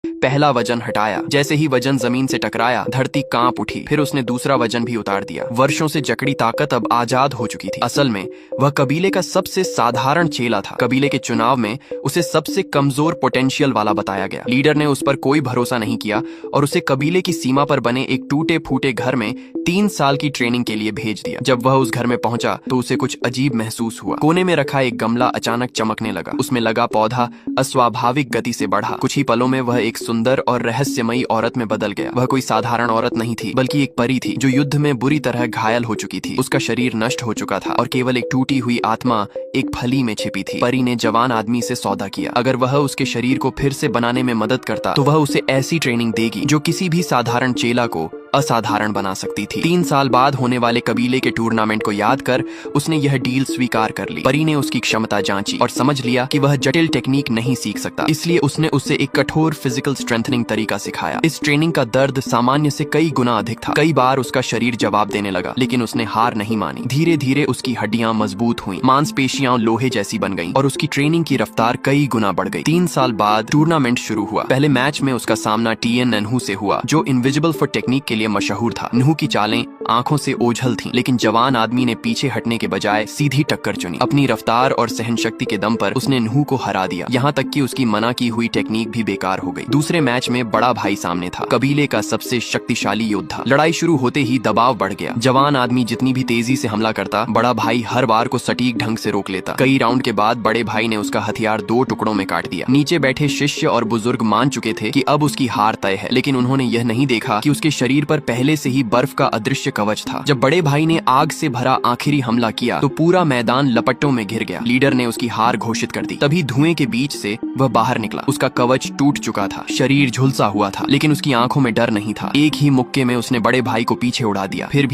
पहला वजन हटाया। जैसे ही वजन जमीन से टकराया, धरती कांप उठी। फिर उसने दूसरा वजन भी उतार दिया। वर्षों से जकड़ी ताकत अब आजाद हो चुकी थी। असल में वह कबीले का सबसे साधारण चेला था। कबीले के चुनाव में उसे सबसे कमजोर पोटेंशियल वाला बताया गया। लीडर ने उस पर कोई भरोसा नहीं किया और उसे कबीले की सीमा पर बने एक टूटे फूटे घर में 3 साल की ट्रेनिंग के लिए भेज दिया। जब वह उस घर में पहुंचा तो उसे कुछ अजीब महसूस हुआ। कोने में रखा एक गमला अचानक चमकने लगा। उसमें लगा पौधा अस्वाभाविक गति से बढ़ा। कुछ ही पलों में वह एक सुंदर और रहस्यमयी औरत में बदल गया। वह कोई साधारण औरत नहीं थी, बल्कि एक परी थी जो युद्ध में बुरी तरह घायल हो चुकी थी। उसका शरीर नष्ट हो चुका था और केवल एक टूटी हुई आत्मा एक फली में छिपी थी। परी ने जवान आदमी से सौदा किया। अगर वह उसके शरीर को फिर से बनाने में मदद करता तो वह उसे ऐसी ट्रेनिंग देगी जो किसी भी साधारण चेला को असाधारण बना सकती थी। 3 साल बाद होने वाले कबीले के टूर्नामेंट को याद कर उसने यह डील स्वीकार कर ली। परी ने उसकी क्षमता जांची और समझ लिया कि वह जटिल टेक्निक नहीं सीख सकता, इसलिए उसने उसे एक कठोर फिजिकल स्ट्रेंथनिंग तरीका सिखाया। इस ट्रेनिंग का दर्द सामान्य से कई गुना अधिक था। कई बार उसका शरीर जवाब देने लगा, लेकिन उसने हार नहीं मानी। धीरे धीरे उसकी हड्डियां मजबूत हुईं, मांसपेशियां लोहे जैसी बन गईं और उसकी ट्रेनिंग की रफ्तार कई गुना बढ़ गई। 3 साल बाद टूर्नामेंट शुरू हुआ। पहले मैच में उसका सामना टीएन नन्हू से हुआ, जो इनविजिबल फॉर टेक्निक के लिए मशहूर था। नन्हू की चालें आंखों से ओझल थीं, लेकिन जवान आदमी ने पीछे हटने के बजाय सीधी टक्कर चुनी। अपनी रफ्तार और सहनशक्ति के दम पर उसने नन्हू को हरा दिया, यहाँ तक कि उसकी मना की हुई टेक्निक भी बेकार हो गई। दूसरे मैच में बड़ा भाई सामने था, कबीले का सबसे शक्तिशाली योद्धा। लड़ाई शुरू होते ही दबाव बढ़ गया। जवान आदमी जितनी भी तेजी से हमला करता, बड़ा भाई हर बार को सटीक ढंग से रोक लेता। कई राउंड के बाद बड़े भाई ने उसका हथियार 2 टुकड़ों में काट दिया। नीचे बैठे शिष्य और बुजुर्ग मान चुके थे कि अब उसकी हार तय है, लेकिन उन्होंने यह नहीं देखा कि उसके शरीर पर पहले से ही बर्फ का अदृश्य कवच था। जब बड़े भाई ने आग से भरा आखिरी हमला किया तो पूरा मैदान लपटों में घिर गया। लीडर ने उसकी हार घोषित कर दी। तभी धुएं के बीच से वह बाहर निकला। उसका कवच टूट चुका था, शरीर झुलसा हुआ था, लेकिन उसकी आंखों में डर नहीं था। एक ही मुक्के में उसने बड़े भाई को पीछे उड़ा दिया। फिर भी